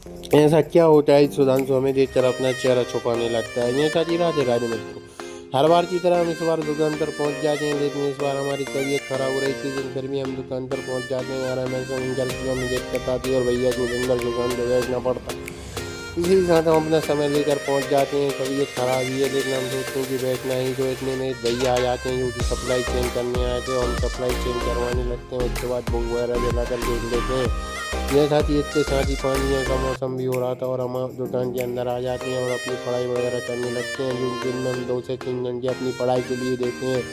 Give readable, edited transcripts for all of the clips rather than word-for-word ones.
ऐसा क्या होता है सुधांशु हमें देखकर अपना चेहरा छुपाने लगता है। जैसा कि राधे राधे मित्रों, हर बार की तरह हम इस बार दुकान पर पहुंच जाते हैं, लेकिन इस बार हमारी तबीयत खराब हो रही थी, लेकिन फिर भी हम दुकान पर पहुंच जाते हैं। यार हमें जंगल की हमें दिक्कत आती है और भैया को जंगल दुकान पर बैठना पड़ता। इसी के साथ हम अपना समय लेकर पहुंच जाते हैं। तबीयत खराब ही है, लेकिन हम सोचते हैं कि बैठना ही, तो इतने में एक भैया आ जाते हैं जो कि सप्लाई चेंज करने आए थे, और हम सप्लाई चेंज करवाने लगते हैं। उसके बाद बुक वगैरह जला कर देख लेते हैं। यह साथ ही इतने साथ ही पानी का मौसम भी हो रहा था, और हम दुकान के अंदर आ जाते हैं और अपनी पढ़ाई वगैरह करने लगते हैं, जो दिन में हम 2 से 3 घंटे अपनी पढ़ाई के लिए देते हैं।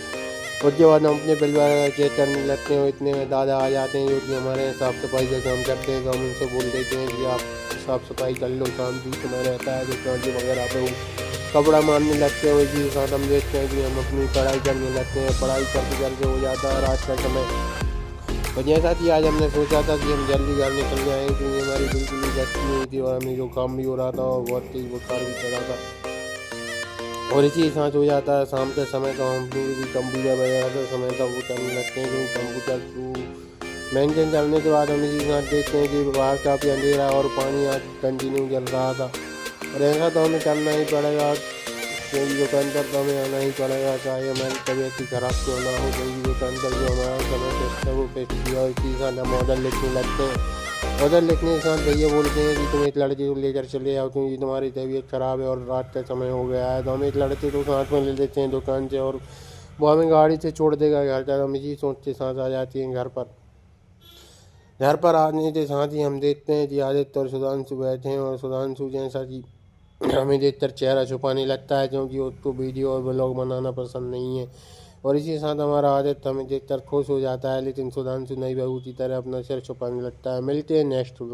उसके बाद हम अपने बिल वगैरह चेक करने लगते हैं, और इतने में दादा आ जाते हैं जो कि हमारे साफ़ सफाई का काम करते हैं। तो हम उनसे बोल देते हैं कि आप साफ़ सफाई कर लो, काम भी समय रहता है, जो कांटे वगैरह पे वो कपड़ा मारने लगते हैं। उसी के साथ हम देखते हैं कि हम अपनी पढ़ाई करने लगते हैं। पढ़ाई करते करते हो जाता है रात का समय। और जैसा कि आज हमने सोचा था कि हम जल्दी घर निकल जाएँ, क्योंकि हमारी बिल्कुल भी गति नहीं थी, और हमें जो काम भी हो रहा था और बहुत तेज़ बुखार भी चढ़ा था। और इसी के साथ हो जाता है शाम के समय, तो हम लोग भी कंप्यूटर वगैरह का समय था वो करने लगते हैं, क्योंकि कंप्यूटर को मेंटेन करने के बाद हम इसी के साथ देखते हैं कि बाहर काफ़ी अंधेरा है और पानी आज कंटिन्यू चल रहा था। और ऐसा तो हमें करना ही पड़ेगा, क्योंकि दुकान पर तो हमें आना ही पड़ेगा, चाहे हमारी तबीयत ही खराब क्यों ना हो। क्योंकि दुकान पर जो हमारा समय टेस्ट है वो टेस्ट किया, और इसी के साथ हम ऑर्डर लिखने लगते हैं। ऑर्डर लिखने के साथ भैया बोलते हैं कि तुम एक लड़के को लेकर चले आओ, क्योंकि तुम्हारी तबीयत ख़राब है और रात का समय हो गया है। तो हम एक लड़के को साथ में ले लेते हैं दुकान से, और वो हमें गाड़ी से छोड़ देगा घर तक। हम इसी सोच के साथ आ जाती हैं घर पर। घर पर आने के साथ ही हम देखते हैं कि आदित्य और सुधांशु बैठे हैं, और सुधांशु जैसा कि हमें देखकर चेहरा छुपाने लगता है, क्योंकि उसको वीडियो और ब्लॉग बनाना पसंद नहीं है। और इसी के साथ हमारा आदित्य हमें देखकर खुश हो जाता है, लेकिन सुधांशु नई बहू की तरह अपना सिर छुपाने लगता है। मिलते हैं नेक्स्ट ब्लॉग।